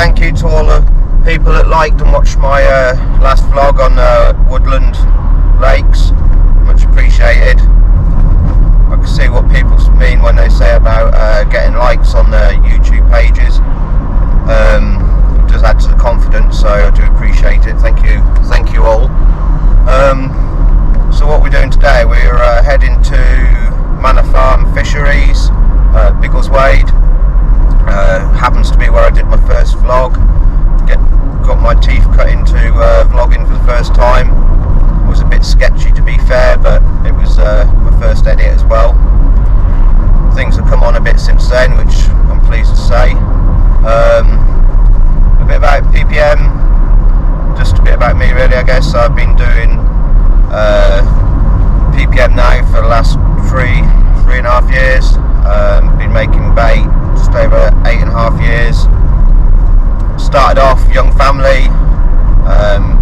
thank you to all the people that liked and watched my last vlog on woodland lakes. Much appreciated. I can see what people mean when they say about getting likes on their YouTube pages. It does add to the confidence, so I do appreciate it. Thank you all. So what we're doing today, we're heading to Manorfarm Fisheries, Biggleswade. Happens to be where I did my first vlog. Got my teeth cut into vlogging for the first time. It was a bit sketchy, to be fair, but it was my first edit as well. Things have come on a bit since then, which I'm pleased to say. A bit about PPM, just a bit about me really, I guess. I've been doing PPM now for the last three and a half years. Been making bait just over 8.5 years. Started off young family,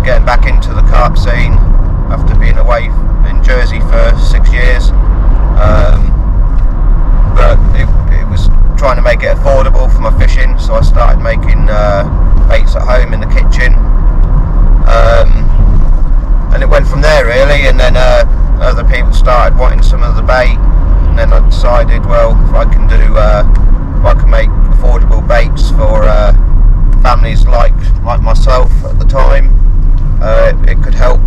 getting back into the carp scene after being away in Jersey for 6 years. But it was trying to make it affordable for my fishing, so I started making baits at home in the kitchen. And it went from there really, and then other people started wanting some of the bait, and then I decided, well, if I can make affordable baits for families like myself at the time, it could help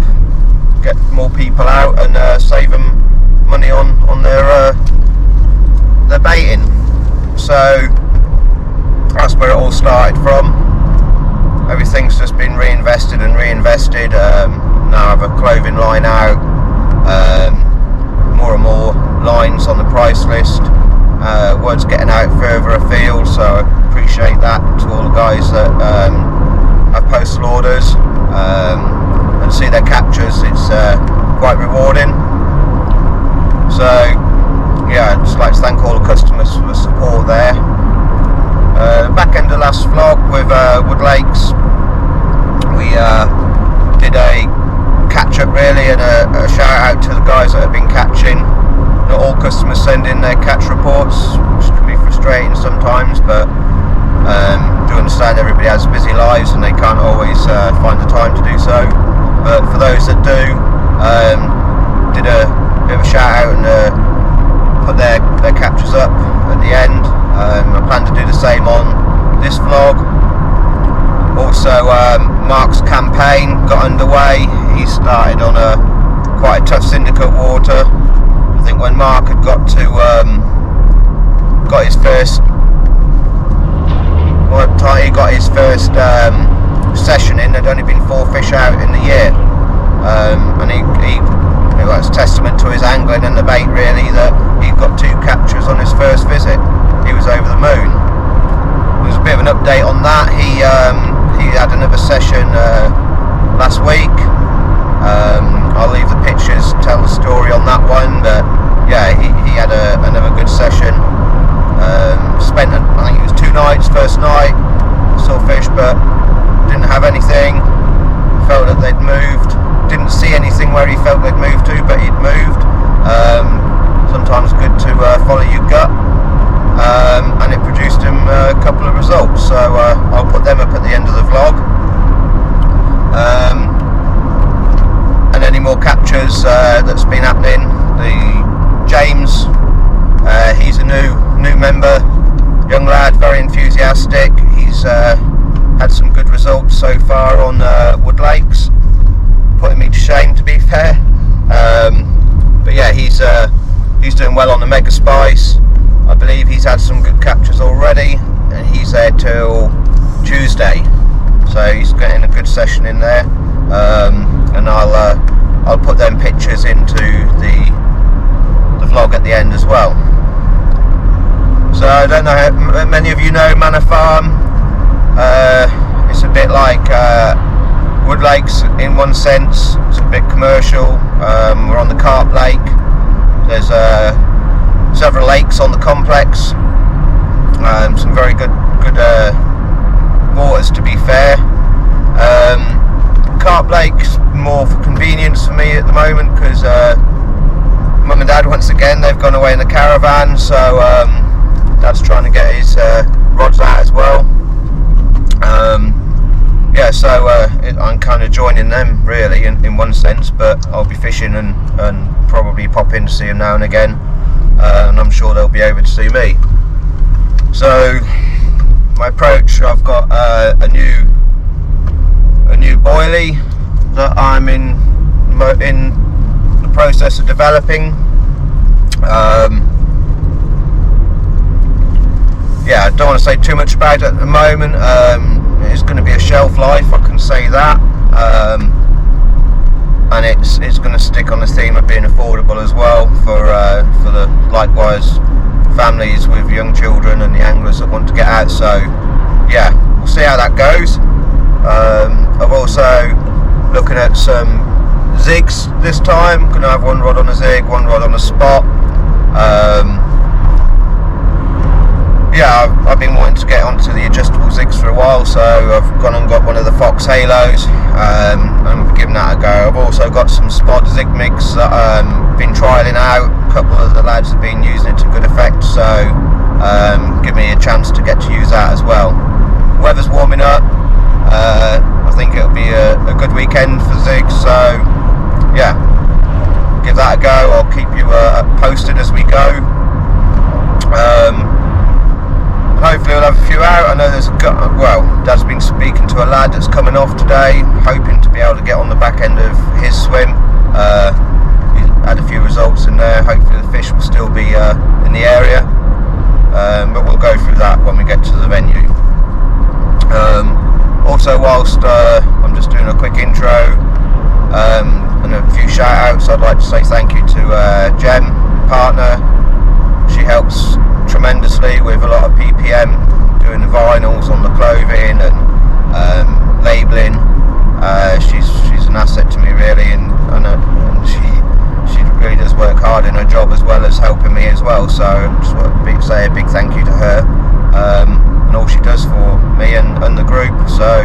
get more people out and save them money on their baiting. So that's where it all started from. Everything's just been reinvested and reinvested. Now I have a clothing line out, more and more lines on the price list. Word's getting out further afield, so I appreciate that to all the guys that have postal orders and see their captures. It's quite rewarding. So yeah, I'd just like to thank all the customers for the support there. Back end of last vlog with Woodlakes, we did a catch up really, and a shout out to the guys that have been catching. Not all customers send in their catch reports, which can be frustrating sometimes, but do understand everybody has busy lives and they can't always find the time to do so. But for those that do, did a bit of a shout out and put their captures up at the end. I plan to do the same on this vlog. Also, Mark's campaign got underway. He started on quite a tough syndicate water. I think when Mark had got his first session in, there'd only been 4 fish out in the year, and that's testament to his angling and the bait really, that he got 2 captures on his first visit. He was over the moon. There's a bit of an update on that. He had another session last week. I'll leave the pictures, tell the story on that one, but yeah, he had another good session. Spent, I think it was 2 nights. First night saw fish but didn't have anything, felt that they'd moved, didn't see anything where he felt they'd moved to, but he'd moved. Sometimes good to follow your gut, and it produced him a couple of results, so I'll put them up at the end of the vlog. And any more captures that's been happening. James, he's a new member, young lad, very enthusiastic. He's had some good results so far on Woodlakes, putting me to shame, to be fair. But yeah, he's doing well on the Mega Spice. I believe he's had some good captures already, and he's there till Tuesday, so he's getting a good session in there. And I'll put them pictures into the vlog at the end as well. So I don't know how many of you know Manorfarm. It's a bit like Woodlakes in one sense. It's a bit commercial. We're on the Carp Lake. There's several lakes on the complex. Some very good waters, to be fair. Carp Lake's more for convenience for me at the moment, because Mum and Dad, once again, they've gone away in the caravan, so Dad's trying to get his rods out as well. kind of joining them really in one sense, but I'll be fishing and probably pop in to see them now and again, and I'm sure they'll be over to see me. So my approach, I've got a new boilie that I'm in the process of developing. Yeah, I don't want to say too much about it at the moment. It's going to be a shelf life, I can say that, and it's going to stick on the theme of being affordable as well for the likewise families with young children and the anglers that want to get out. So yeah, we'll see how that goes. I've also looking at some zigs this time. Going to have one rod on a zig, one rod on a spot. Yeah, I've been wanting to get onto the adjustable zigs for a while, so I've gone and got one of the Fox Halos, and giving that a go. I've also got some Spod zig mix that I've been trialling out. A couple of the lads have been using it to good effect, so give me a chance to get to use that as well. Weather's warming up. I think it'll be a good weekend for zigs, so yeah, give that a go. I'll keep you posted as we go. Hopefully we'll have a few out. I know there's Dad's been speaking to a lad that's coming off today, hoping to be able to get on the back end of his swim. He's had a few results in there. Hopefully the fish will still be in the area, but we'll go through that when we get to the venue. Also, whilst I'm just doing a quick intro and a few shout outs, I'd like to say thank you to Jem, partner. She helps tremendously with a lot of PPM, doing the vinyls on the clothing and labelling. She's an asset to me really, and she really does work hard in her job as well as helping me as well. So I just want to say a big thank you to her, and all she does for me and the group. So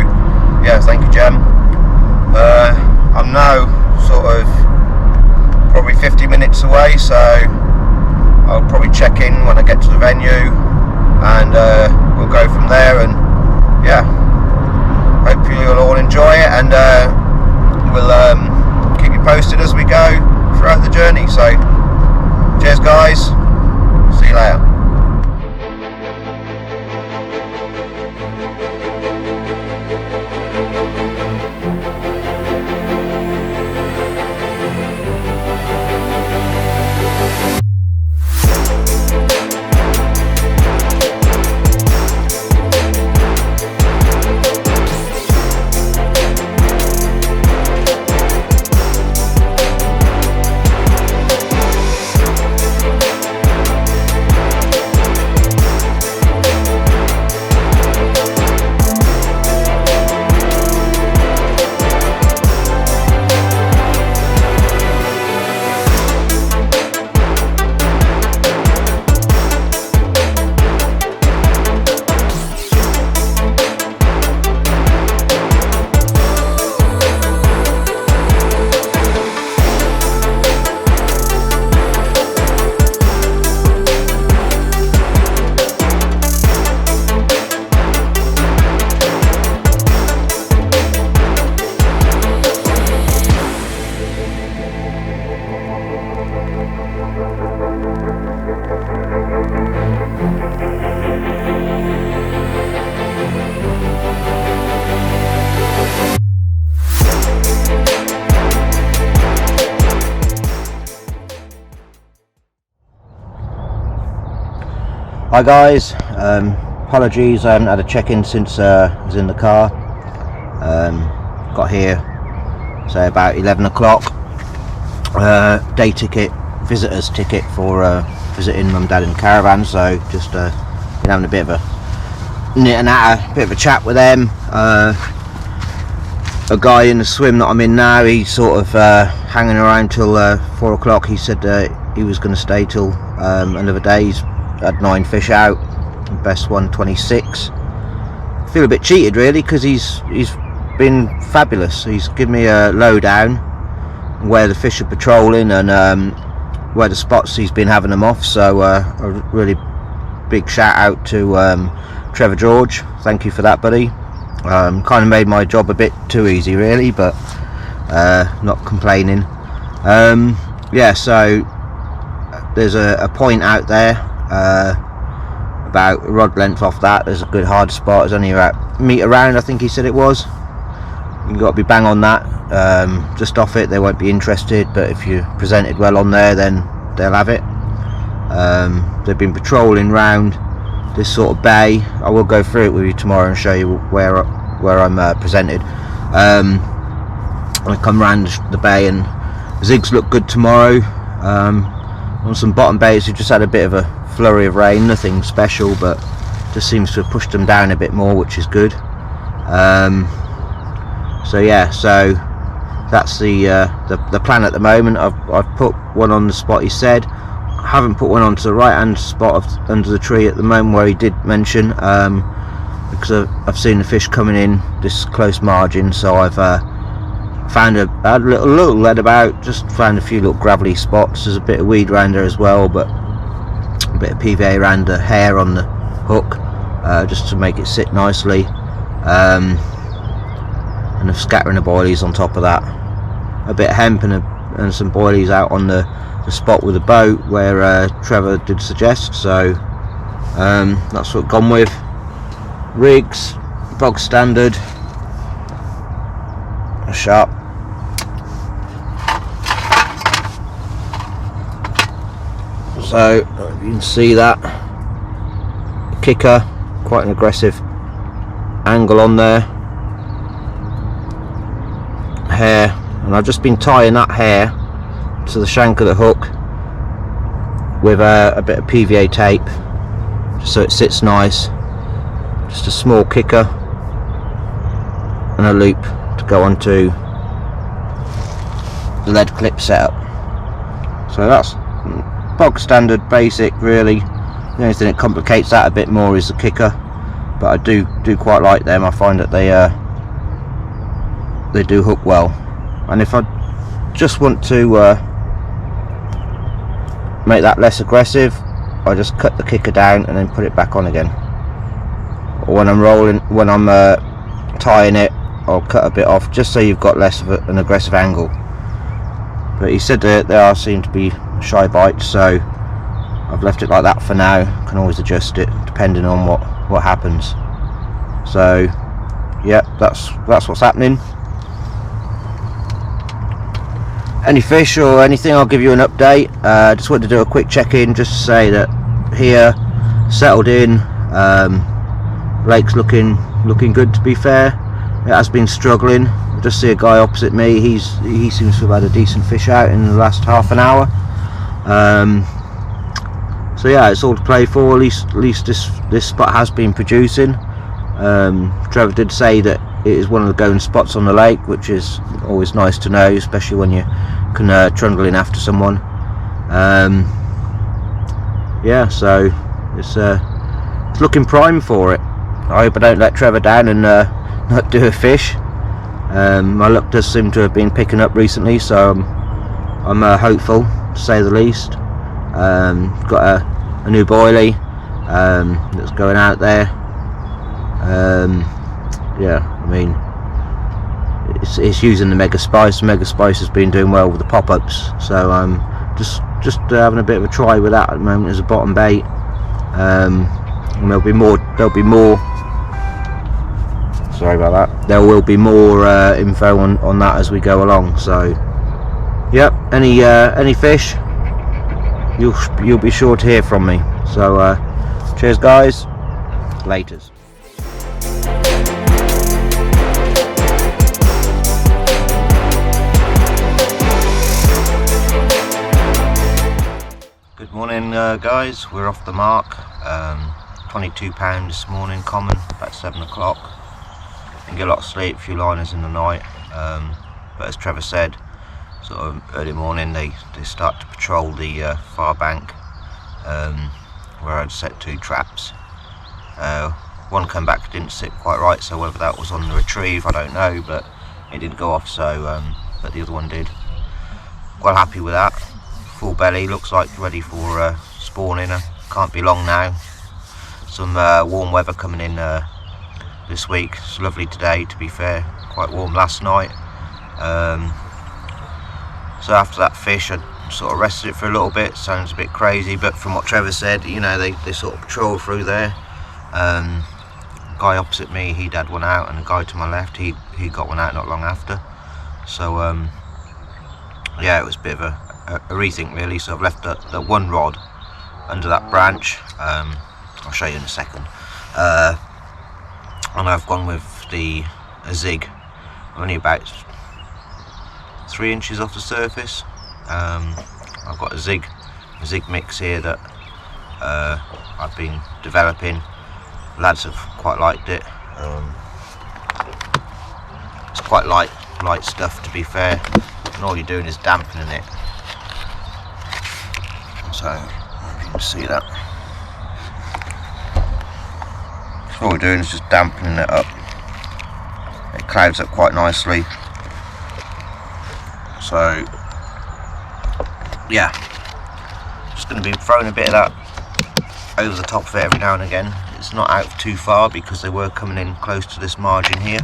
yeah, thank you, Jem. I'm now sort of probably 50 minutes away, so I'll probably check in when I get to the venue, and we'll go from there. And yeah, hope you'll all enjoy it, and we'll keep you posted as we go throughout the journey. So cheers guys, see you later. Hi guys, apologies I haven't had a check-in since I was in the car. Got here say about 11 o'clock. Day ticket, visitor's ticket for visiting mum, dad in the caravan, so just been having a bit of a knit and natter, bit of a chat with them. A guy in the swim that I'm in now, he's sort of hanging around till 4 o'clock. He said he was going to stay till another day. He's had 9 fish out, best one 26. Feel a bit cheated really, because he's been fabulous. He's given me a lowdown where the fish are patrolling and where the spots he's been having them off. So a really big shout out to Trevor George, thank you for that, buddy. Kind of made my job a bit too easy really, but not complaining. Yeah, so there's a point out there, about a rod length off that. There's a good hard spot. It's only about a metre round, I think he said it was. You've got to be bang on that. Just off it they won't be interested, but if you presented well on there then they'll have it. They've been patrolling round this sort of bay. I will go through it with you tomorrow and show you where I'm presented. I come round the bay, and zigs look good tomorrow. On some bottom bays we just had a bit of a flurry of rain, nothing special, but just seems to have pushed them down a bit more, which is good. So yeah, so that's the plan at the moment. I've put one on the spot he said. I haven't put one onto the right hand spot under the tree at the moment where he did mention, because I've seen the fish coming in this close margin. So I've found a little lead about, just found a few little gravelly spots. There's a bit of weed around there as well, but a bit of PVA around the hair on the hook, just to make it sit nicely. And a scattering of boilies on top of that, a bit of hemp and some boilies out on the spot with the boat where Trevor did suggest. So that's what I've gone with. Rigs, bog standard, a sharp. So you can see that kicker, quite an aggressive angle on there. Hair, and I've just been tying that hair to the shank of the hook with a bit of PVA tape, just so it sits nice. Just a small kicker and a loop to go onto the lead clip setup. So that's bog standard, basic really. The only thing that complicates that a bit more is the kicker, but I do quite like them. I find that they do hook well. And if I just want to make that less aggressive, I just cut the kicker down and then put it back on again. Or when I'm tying it, I'll cut a bit off just so you've got less of an aggressive angle. But he said that there seem to be shy bites, so I've left it like that for now. Can always adjust it depending on what happens. So yeah, that's what's happening. Any fish or anything, I'll give you an update. Just wanted to do a quick check-in just to say that here, settled in, lake's looking good, to be fair. It has been struggling. I just see a guy opposite me. He seems to have had a decent fish out in the last half an hour. So yeah, it's all to play for. At least this spot has been producing. Trevor did say that it is one of the going spots on the lake, which is always nice to know, especially when you can trundle in after someone. Yeah, so it's looking prime for it. I hope I don't let Trevor down and not do a fish. My luck does seem to have been picking up recently, so I'm hopeful, to say the least. Got a new boilie that's going out there. Yeah, I mean, it's using the Mega Spice. Mega Spice has been doing well with the pop-ups, so just having a bit of a try with that at the moment as a bottom bait. And there'll be more. Sorry about that. There will be more info on that as we go along. So, yep. Any fish, you'll be sure to hear from me. So, cheers, guys. Laters. Good morning, guys. We're off the mark. £22 this morning, common, about 7 o'clock. Didn't get a lot of sleep, a few liners in the night. But as Trevor said, sort of early morning they start to patrol the far bank, where I'd set 2 traps. One come back didn't sit quite right, so whether that was on the retrieve I don't know, but it did go off. So but the other one did. Quite happy with that. Full belly, looks like ready for spawning. Can't be long now. Some warm weather coming in this week. It's lovely today, to be fair, quite warm last night. So after that fish, I sort of rested it for a little bit. Sounds a bit crazy, but from what Trevor said, you know, they sort of patrol through there. Guy opposite me, he'd had one out, and the guy to my left, he got one out not long after. So yeah, it was a bit of a rethink really. So I've left the one rod under that branch. I'll show you in a second. And I've gone with a zig, only about 3 inches off the surface. I've got a zig mix here that I've been developing. Lads have quite liked it. It's quite light stuff, to be fair, and all you're doing is dampening it. So if you can see that, so all we're doing is just dampening it up. It clouds up quite nicely. So yeah, just going to be throwing a bit of that over the top of it every now and again. It's not out too far because they were coming in close to this margin here.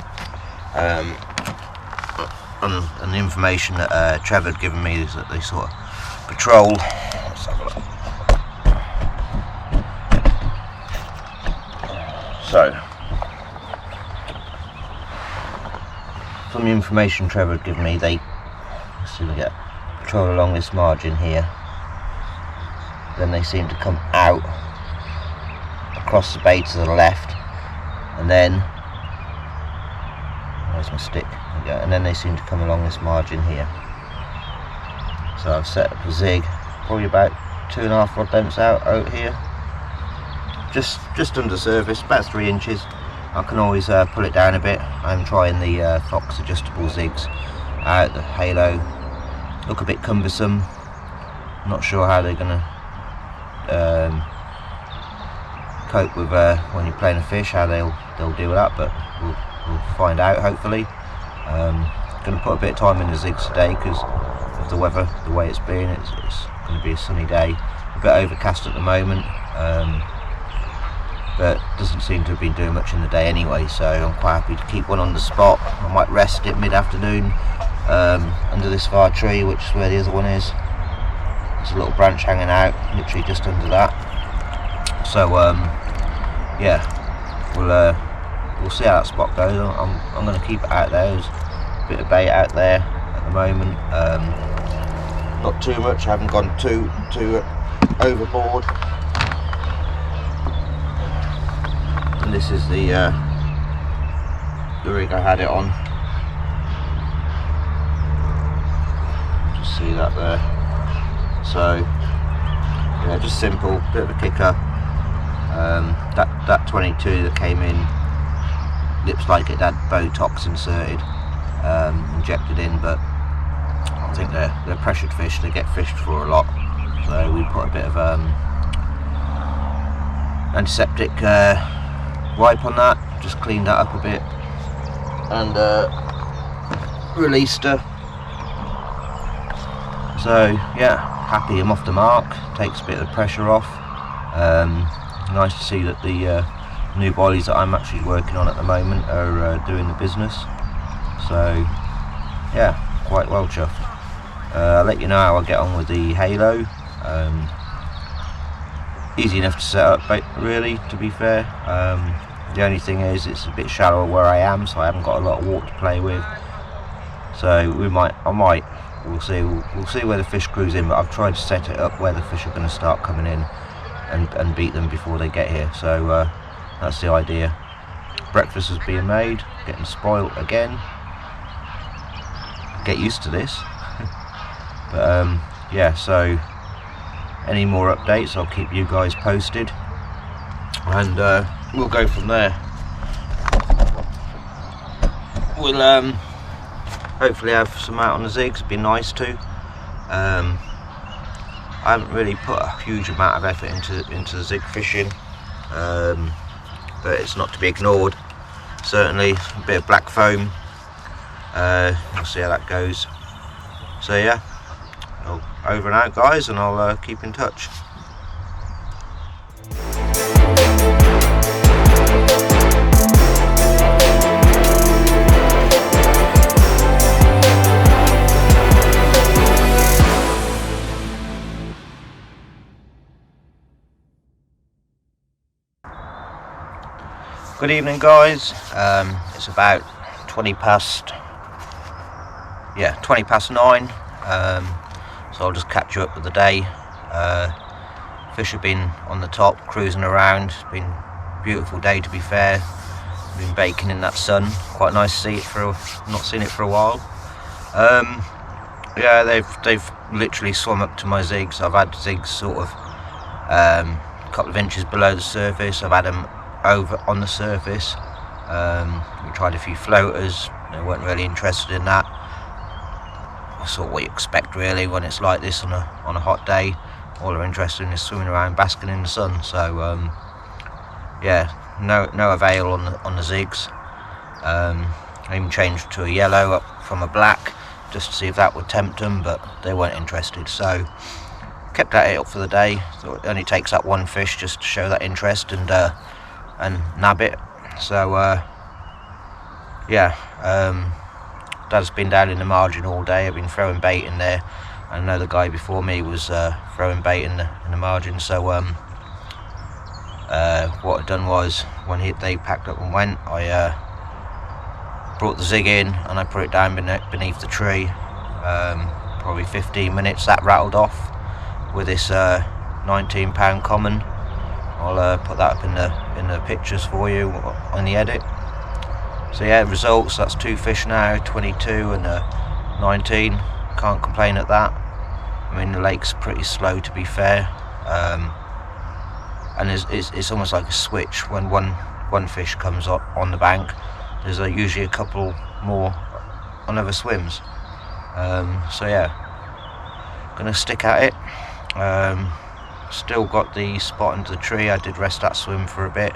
And the information that Trevor had given me is that they sort of patrol. Let's have a look. So, from the information Trevor had given me, they patrol along this margin here. Then they seem to come out across the bay to the left, and then where's my stick? There we go. And then they seem to come along this margin here. So I've set up a zig, probably about 2.5 rod lengths out here, just under surface, about 3 inches. I can always pull it down a bit. I'm trying the Fox adjustable zigs out. The halo look a bit cumbersome. I'm not sure how they're gonna cope with when you're playing a fish, how they'll deal with that, but we'll find out hopefully. Going to put a bit of time in the zigs today because of the weather, the way it's been. It's going to be a sunny day, a bit overcast at the moment, but doesn't seem to have been doing much in the day anyway, so I'm quite happy to keep one on the spot. I might rest it mid-afternoon under this far tree, which is where the other one is. There's a little branch hanging out literally just under that. So yeah, we'll see how that spot goes. I'm going to keep it out there. There's a bit of bait out there at the moment, not too much. I haven't gone too overboard. And this is the rig I had it on. Just see that there. So yeah, just simple, bit of a kicker. That 22 that came in looks like it had Botox inserted, injected in, but I think they're pressured fish. They get fished for a lot, so we put a bit of antiseptic wipe on that, just cleaned that up a bit, and released her. So yeah, happy I'm off the mark. Takes a bit of the pressure off. Nice to see that the new bodies that I'm actually working on at the moment are doing the business. So yeah, quite well chuffed. I'll let you know how I get on with the halo. Easy enough to set up, really, to be fair. The only thing is it's a bit shallower where I am, so I haven't got a lot of water to play with. So we'll see where the fish cruise in, but I've tried to set it up where the fish are going to start coming in and beat them before they get here. So that's the idea. Breakfast is being made, getting spoilt again. Get used to this. But yeah, so any more updates I'll keep you guys posted, and we'll go from there. We'll hopefully have some out on the zigs. It'd be nice to. I haven't really put a huge amount of effort into the zig fishing, but it's not to be ignored. Certainly a bit of black foam. We'll see how that goes. So yeah, over and out guys, and I'll keep in touch. Good evening, guys. It's about 20 past 9. So I'll just catch you up with the day. Fish have been on the top, cruising around. It's been a beautiful day, to be fair. Been baking in that sun. Quite nice to see it not seen it for a while. Yeah, they've literally swum up to my zigs. I've had zigs sort of a couple of inches below the surface. I've had them over on the surface. We tried a few floaters. They weren't really interested in that. Sort of what you expect really when it's like this on a hot day. All they're interested in is swimming around, basking in the sun. So yeah, no avail on the zigs. I even changed to a yellow up from a black just to see if that would tempt them, but they weren't interested. So kept at it up for the day. So it only takes that one fish just to show that interest and nab it. So yeah, Dad's been down in the margin all day. I've been throwing bait in there. I know the guy before me was throwing bait in the margin. So what I'd done was when they packed up and went, I brought the zig in and I put it down beneath the tree. Probably 15 minutes that rattled off with this 19-pound common. I'll put that up in the pictures for you on the edit. So yeah, results, that's 2 fish now, 22 and 19. Can't complain at that. I mean, the lake's pretty slow, to be fair, and it's almost like a switch. When one fish comes up on the bank, there's usually a couple more on other swims. So yeah, gonna stick at it. Still got the spot into the tree. I did rest that swim for a bit.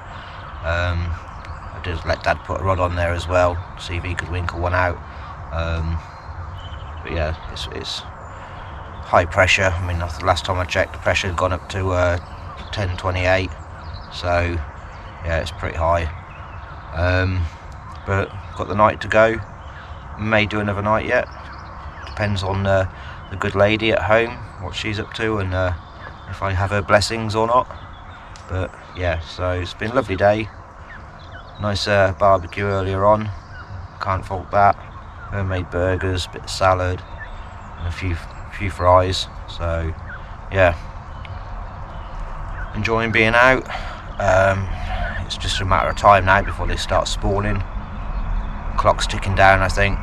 I did let Dad put a rod on there as well, see if he could winkle one out. But yeah, it's high pressure. I mean, the last time I checked, the pressure had gone up to 1028. So yeah, it's pretty high. But got the night to go. May do another night yet. Depends on the good lady at home, what she's up to, and if I have her blessings or not. But yeah, so it's been a lovely day. Nice barbecue earlier on. Can't fault that. Homemade burgers, bit of salad, and a few fries. So yeah, enjoying being out. It's just a matter of time now before they start spawning. Clock's ticking down, I think.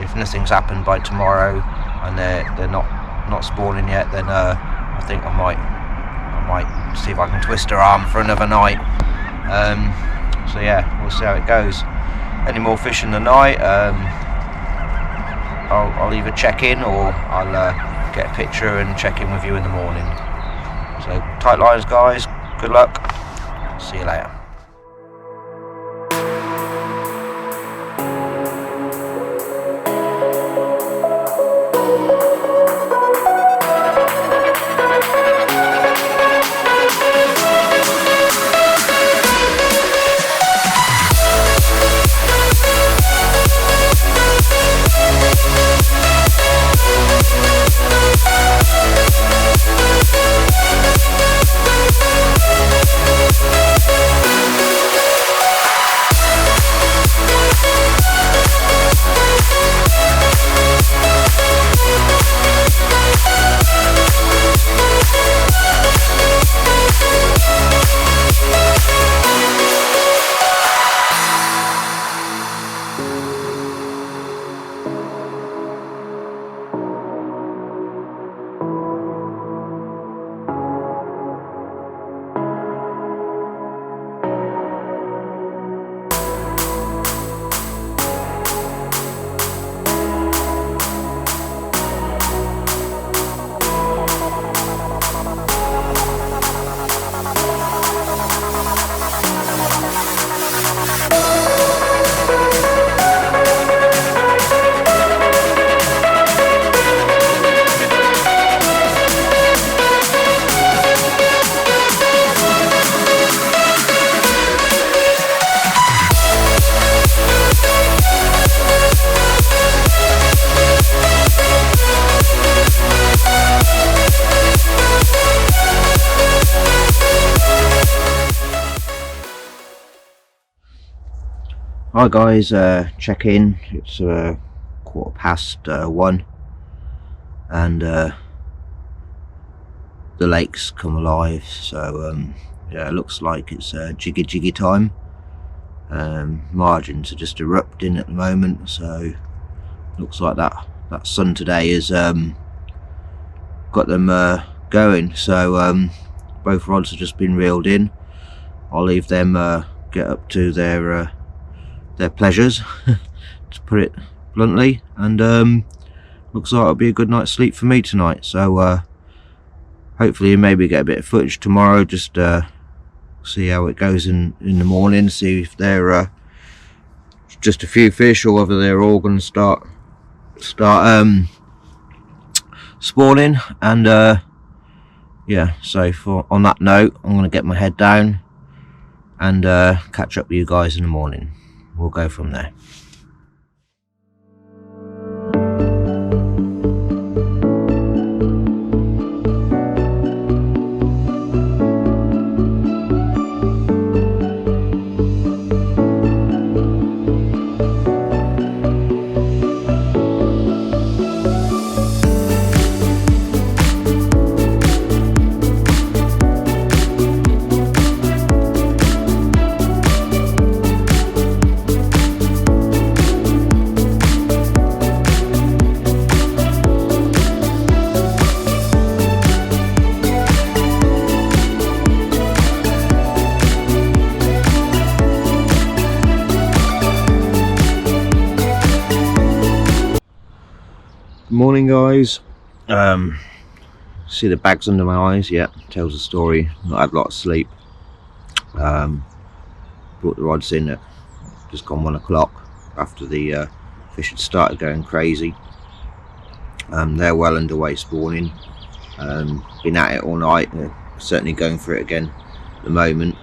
If nothing's happened by tomorrow and they're not spawning yet, then I think I might see if I can twist her arm for another night. So yeah, we'll see how it goes. Any more fish in the night, I'll either check in or I'll get a picture and check in with you in the morning. So tight lines, guys. Good luck. See you later. Hi guys, check in. It's 1:15, and the lake's come alive, so yeah, it looks like it's jiggy time. Margins are just erupting at the moment, so looks like that sun today has got them going. So both rods have just been reeled in. I'll leave them get up to their pleasures to put it bluntly, and looks like it'll be a good night's sleep for me tonight. So hopefully maybe get a bit of footage tomorrow, just see how it goes in the morning, see if they're just a few fish or whether they're all going to start spawning. And yeah, so on that note, I'm going to get my head down and catch up with you guys in the morning. We'll go from there. Morning guys. See the bags under my eyes? Yeah, tells the story. Not had a lot of sleep. Brought the rods in at just gone 1 o'clock after the fish had started going crazy. They're well underway spawning. Been at it all night. They're certainly going for it again at the moment.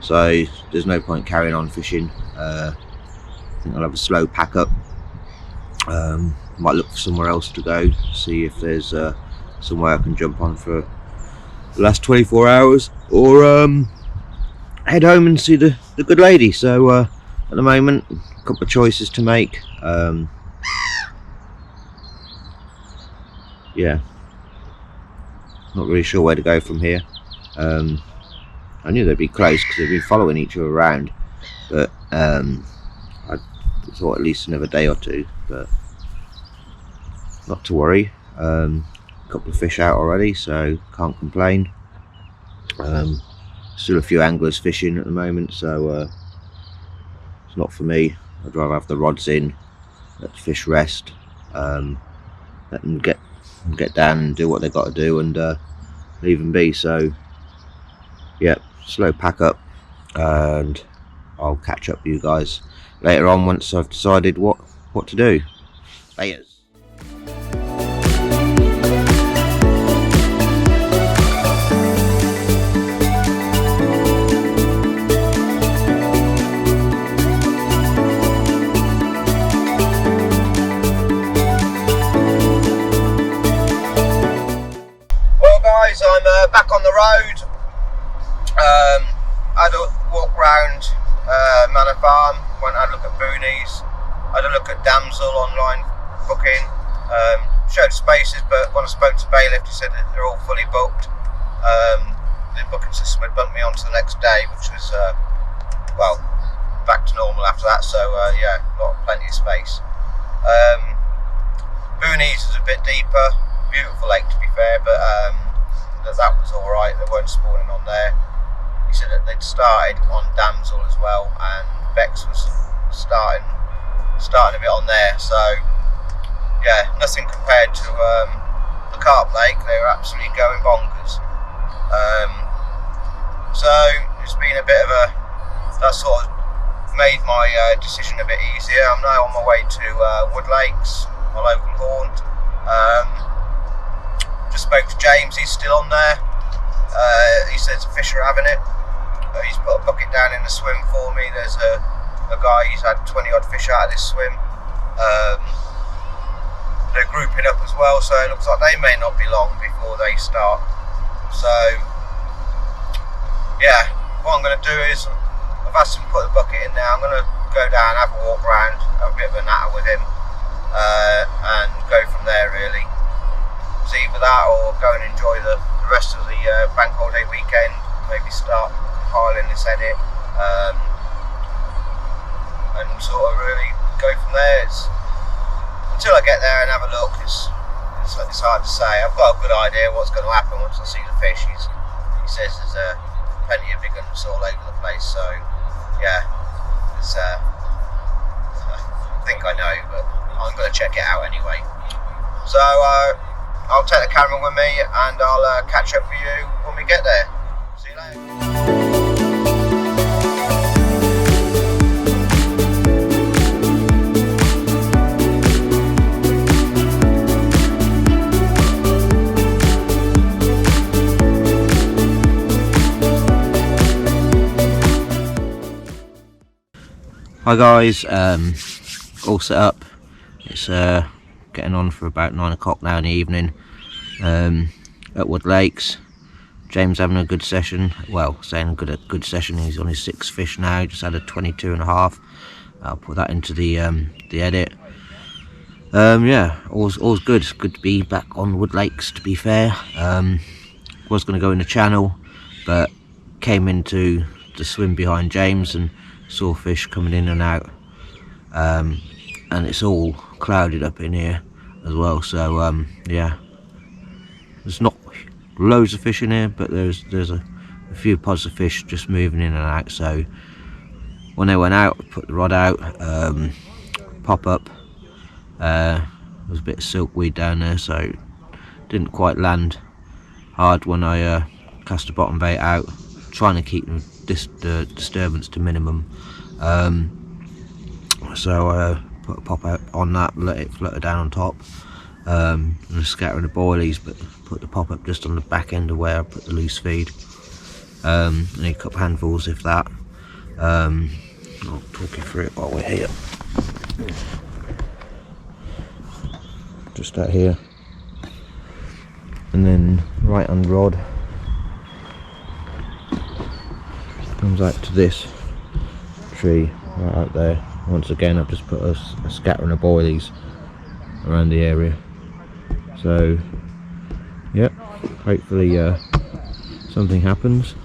So there's no point carrying on fishing. I think I'll have a slow pack up. Might look for somewhere else to go, see if there's somewhere I can jump on for the last 24 hours, or head home and see the good lady. So at the moment, a couple of choices to make. Yeah, not really sure where to go from here. I knew they'd be close because they've been following each other around, but I thought at least another day or two, but not to worry. A couple of fish out already, so can't complain. Still a few anglers fishing at the moment, so it's not for me. I'd rather have the rods in, let the fish rest, let them get down and do what they've got to do, and leave them be. So yeah, slow pack up, and I'll catch up with you guys later on once I've decided what to do. Laters. Well guys, I'm back on the road. I had a walk round Manorfarm, went and had a look at boonies, had a look at Damsel online booking, showed spaces, but when I spoke to Bailiff, he said that they're all fully booked. The booking system had bumped me on to the next day, which was well, back to normal after that. So yeah, plenty of space. Boonies is a bit deeper, beautiful lake to be fair, but that was all right. They weren't spawning on there. He said that they'd started on Damsel as well, and Bex was starting a bit on there. So yeah, nothing compared to the Carp Lake. They were absolutely going bonkers. So it's been a bit of that sort of made my decision a bit easier. I'm now on my way to Woodlakes, my local haunt. Just spoke to James, he's still on there. He says the fish are having it. He's put a bucket down in the swim for me. There's a guy, he's had 20 odd fish out of this swim. They're grouping up as well, so it looks like they may not be long before they start. So yeah, what I'm going to do is, I I've asked him to put the bucket in there. I'm going to go down, have a walk around, have a bit of a natter with him, and go from there really. It's either that or go and enjoy the rest of the bank holiday weekend, maybe start compiling this edit, and sort of really go from there. Until I get there and have a look, it's hard to say. I've got a good idea what's going to happen once I see the fish. He says there's plenty of big ones all over the place, so yeah, I think I know, but I'm going to check it out anyway. So I'll take the camera with me and I'll catch up with you when we get there. See you later. Hi guys, all set up. It's getting on for about 9 o'clock now in the evening at Woodlakes. James having a good session, well, saying a good session. He's on his 6th fish now, just had a 22.5. I'll put that into the edit. Yeah, all's good. It's good to be back on Woodlakes, to be fair. Was going to go in the channel, but came into the swim behind James and saw fish coming in and out, and it's all clouded up in here as well, so yeah, there's not loads of fish in here, but there's a few pods of fish just moving in and out. So when they went out, I put the rod out, pop up, there was a bit of silkweed down there, so it didn't quite land hard when I cast the bottom bait out, trying to keep the disturbance to minimum. So I put a pop out on that, let it flutter down on top, and scattering the boilies, but put the pop up just on the back end of where I put the loose feed. Only a couple handfuls, if that. I'll talk you through it while we're here. Just out here, and then right on rod comes out to this tree right out there. Once again, I've just put a scattering of boilies around the area, so yeah, hopefully something happens.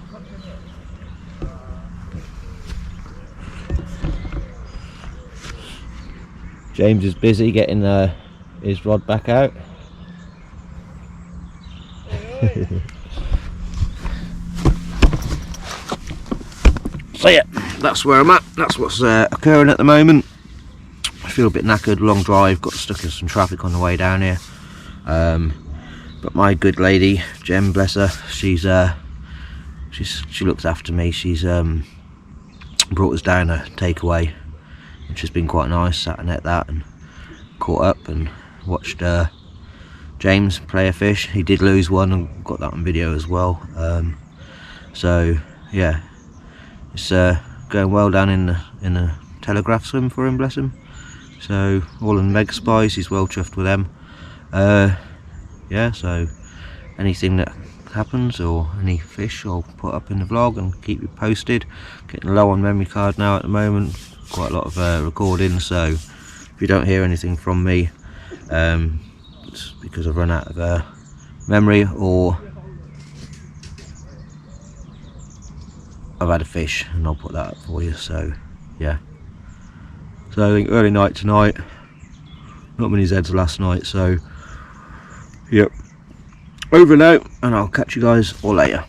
James is busy getting his rod back out. So yeah, that's where I'm at. That's what's occurring at the moment. I feel a bit knackered, long drive, got stuck in some traffic on the way down here. But my good lady, Jem, bless her, she looks after me. She's brought us down a takeaway, which has been quite nice. Sat and ate that and caught up and watched James play a fish. He did lose one and got that on video as well. So yeah, it's going well down in the Telegraph swim for him, bless him. So all in leg spies, he's well chuffed with them. Yeah, so anything that happens or any fish I'll put up in the vlog and keep you posted. Getting low on memory card now at the moment, quite a lot of recording, so if you don't hear anything from me, it's because I've run out of memory, or I've had a fish, and I'll put that up for you. So yeah, so I think early night tonight, not many Zeds last night, so yep, over and out, and I'll catch you guys all later.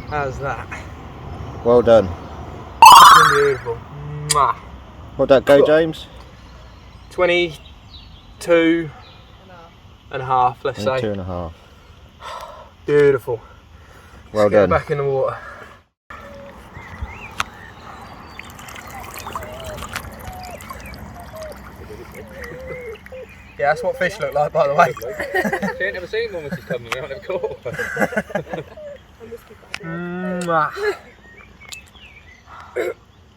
How's that? Well done. Beautiful. Mwah. What'd that go, James? 22 and a half, let's say. 22.5. Beautiful. Well Let's done. Get back in the water. Yeah, that's what fish look like, by the way. She ain't never seen one when she's coming, we haven't ever caught one.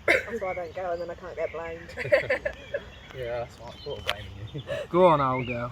That's why I don't go, and then I can't get blamed. Yeah, that's what I thought of blaming you. Go on, old girl.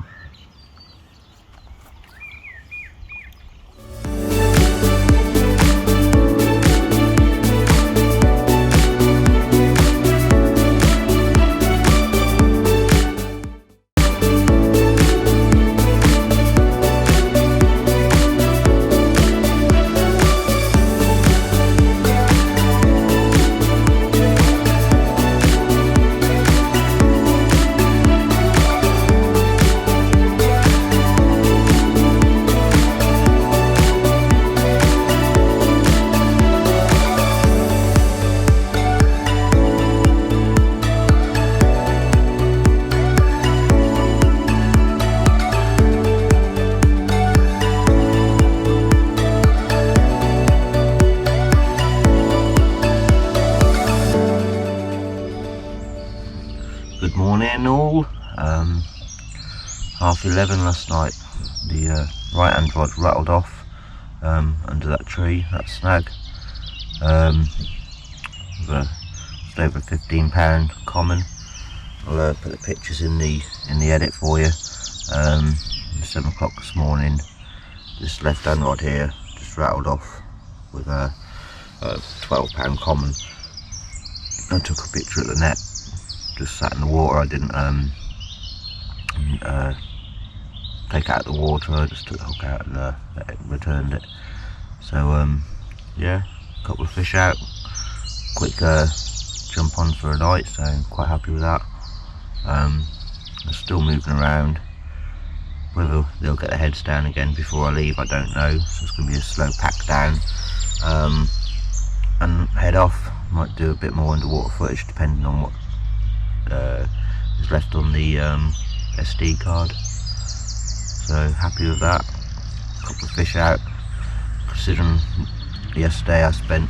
Good morning all. 11:30 last night. The right hand rod rattled off under that tree, that snag. Just over £15 common. I'll put the pictures in the edit for you. 7 o'clock this morning, this left hand rod here just rattled off with a £12 common. I took a picture of the net, just sat in the water. I didn't take it out of the water, I just took the hook out and returned it. So yeah, a couple of fish out, quick jump on for a night, so I'm quite happy with that. They're still moving around. Whether they'll get their heads down again before I leave, I don't know. So it's going to be a slow pack down and head off. Might do a bit more underwater footage depending on what is left on the SD card. So happy with that. A couple of fish out. Considering yesterday I spent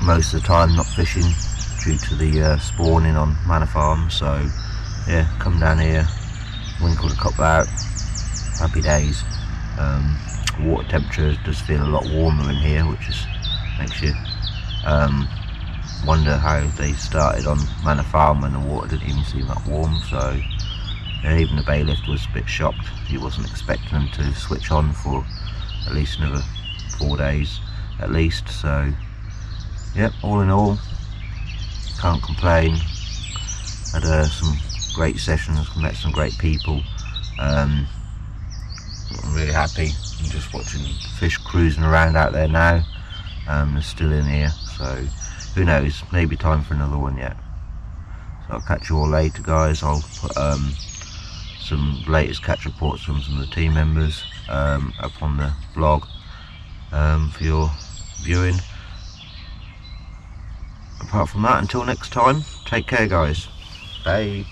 most of the time not fishing due to the spawning on Manorfarm, so yeah, come down here, winkled a couple out, happy days. Water temperature does feel a lot warmer in here, which is makes you wonder how they started on Manorfarm when the water didn't even seem that warm. So yeah, even the bailiff was a bit shocked. He wasn't expecting them to switch on for at least another 4 days at least. So yep, all in all, can't complain. Had some great sessions, met some great people. I'm really happy. I'm just watching fish cruising around out there now. They're still in here, so who knows, maybe time for another one yet. So I'll catch you all later, guys. I'll put some latest catch reports from some of the team members up on the vlog for your viewing. Apart from that, until next time, take care, guys. Bye.